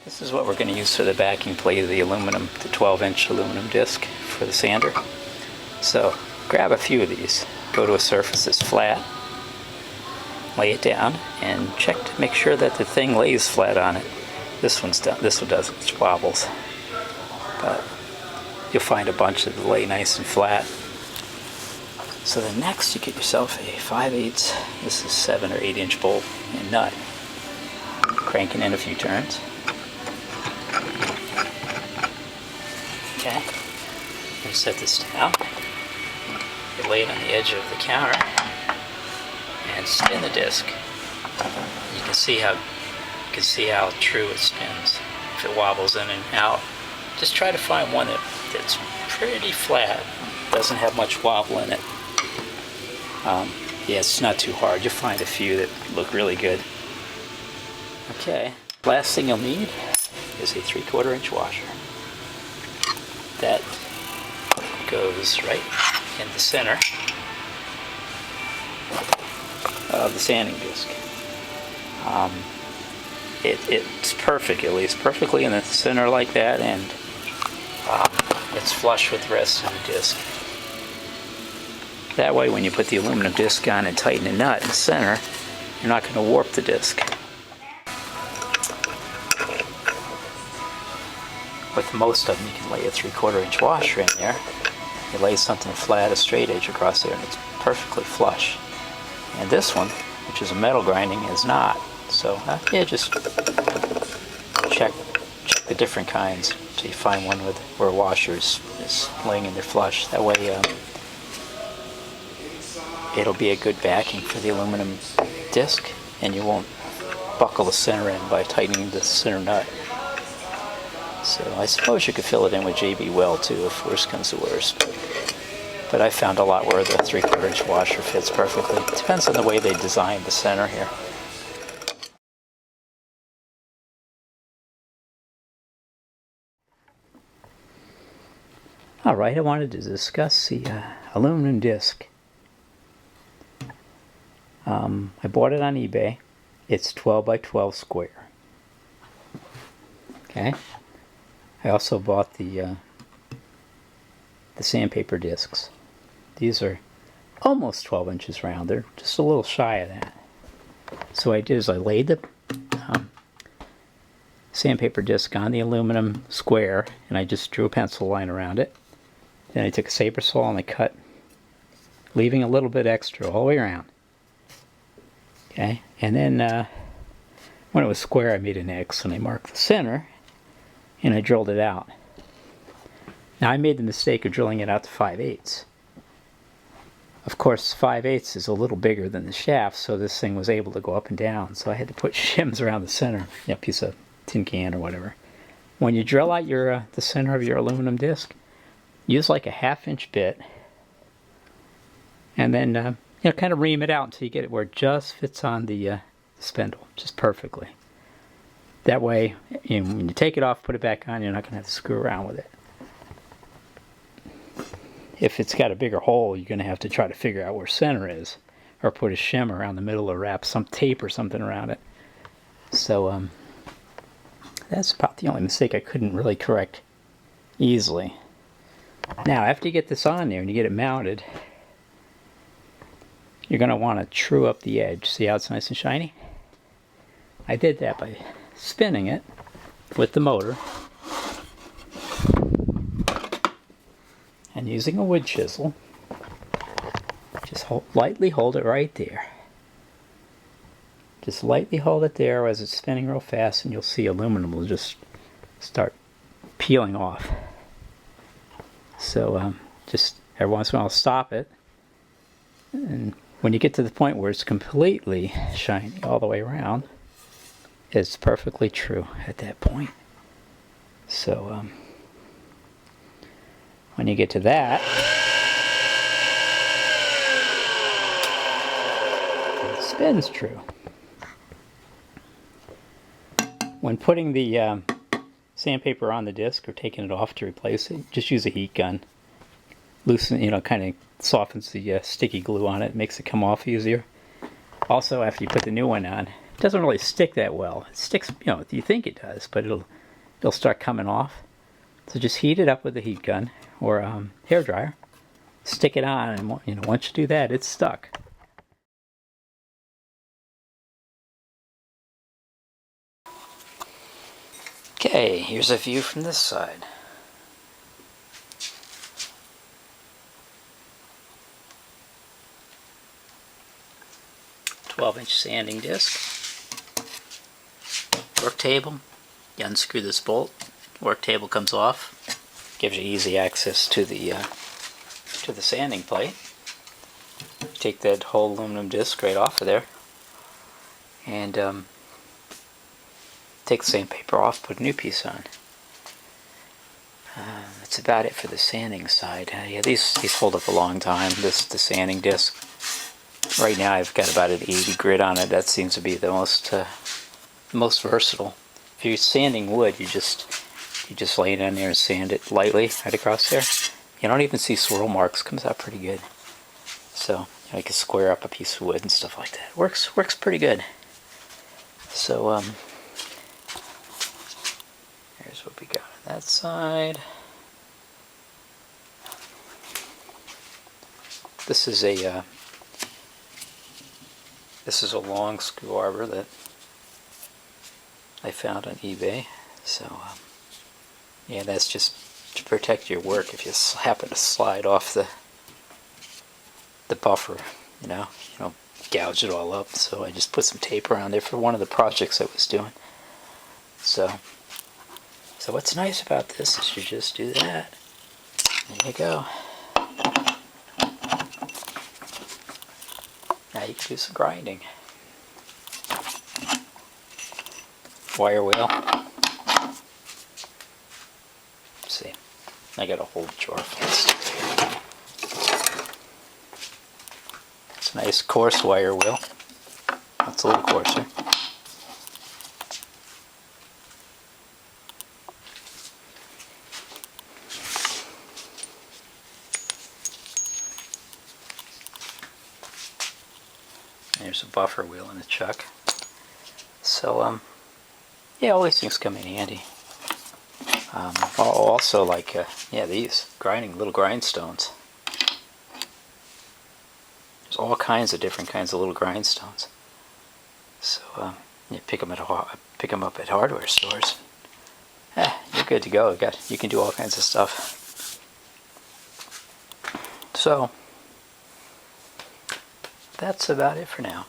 This is what we're going to use for the backing plate of the aluminum, the 12-inch aluminum disc for the sander. So grab a few of these, go to a surface that's flat, lay it down, and check to make sure that the thing lays flat on it. This one doesn't, it wobbles. But you'll find a bunch that lay nice and flat. So then next you get yourself a 5/8, this is 7 or 8 inch bolt and nut. Crank it in a few turns. Okay, and set this down. You lay it on the edge of the counter and spin the disc. You can see how true it spins. If it wobbles in and out, just try to find one that's pretty flat, doesn't have much wobble in it. Yeah, it's not too hard. You'll find a few that look really good. Okay, last thing you'll need is a 3/4 inch washer. That goes right in the center of the sanding disc. It's perfect, it lays perfectly in the center like that, and it's flush with the rest of the disc. That way when you put the aluminum disc on and tighten the nut in the center, you're not going to warp the disc. With most of them, you can lay a 3/4 inch washer in there. You lay something flat, a straight edge across there, and it's perfectly flush. And this one, which is a metal grinding, is not. So yeah, just check the different kinds until you find one where a washer is laying in there flush. That way it'll be a good backing for the aluminum disc, and you won't buckle the center in by tightening the center nut. So I suppose you could fill it in with JB Weld too, if worst comes to worst. But I found a lot where the 3/4 inch washer fits perfectly. It depends on the way they designed the center here. Alright, I wanted to discuss the aluminum disc. I bought it on eBay. It's 12 by 12 square. Okay. I also bought the sandpaper discs. These are almost 12 inches round. They're just a little shy of that. So what I did is I laid the sandpaper disc on the aluminum square, and I just drew a pencil line around it. Then I took a saber saw and I cut, leaving a little bit extra all the way around. Okay, and then when it was square, I made an X and I marked the center, and I drilled it out. Now I made the mistake of drilling it out to 5/8. Of course, 5/8 is a little bigger than the shaft, so this thing was able to go up and down. So I had to put shims around the center, a piece of tin can or whatever. When you drill out your the center of your aluminum disc, use like a 1/2 inch bit, and then kind of ream it out until you get it where it just fits on the spindle, just perfectly. That way, when you take it off, put it back on, you're not going to have to screw around with it. If it's got a bigger hole, you're going to have to try to figure out where center is, or put a shim around the middle, or wrap some tape or something around it. So that's about the only mistake I couldn't really correct easily. Now, after you get this on there and you get it mounted, you're going to want to true up the edge. See how it's nice and shiny? I did that by spinning it with the motor and using a wood chisel. Just lightly hold it right there. Just lightly hold it there as it's spinning real fast, and you'll see aluminum will just start peeling off. So just every once in a while stop it, and when you get to the point where it's completely shiny all the way around, it's perfectly true at that point. So when you get to that, it spins true. When putting the sandpaper on the disc or taking it off to replace it, just use a heat gun. Loosen, kind of softens the sticky glue on it, makes it come off easier. Also, after you put the new one on, It doesn't really stick that well. It sticks, you know, you think it does, but it'll start coming off. So just heat it up with a heat gun or hair dryer. Stick it on, and you know, once you do that, it's stuck. Okay, here's a view from this side. "12" sanding disc. Work table. You unscrew this bolt. Work table comes off. Gives you easy access to the sanding plate. Take that whole aluminum disc right off of there, and take the sandpaper off. Put a new piece on. That's about it for the sanding side. Yeah, these hold up a long time. The sanding disc. Right now I've got about an 80 grit on it. That seems to be the most versatile. If you're sanding wood, you just lay it on there and sand it lightly right across there. You don't even see swirl marks. Comes out pretty good. So you know, you can square up a piece of wood and stuff like that. Works pretty good. So here's what we got on that side. This is a long screw arbor that I found on eBay. So yeah, that's just to protect your work if you happen to slide off the buffer, you know, gouge it all up. So I just put some tape around there for one of the projects I was doing. So what's nice about this is you just do that. There you go. Now you can do some grinding. Wire wheel. Let's see, I got a whole jar full of stuff here. It's a nice coarse wire wheel. That's a little coarser. There's a buffer wheel and a chuck. So yeah, all these things come in handy. Also, like yeah, these little grindstones. There's all kinds of different kinds of little grindstones. So you pick them up at hardware stores. You're good to go. You can do all kinds of stuff. So that's about it for now.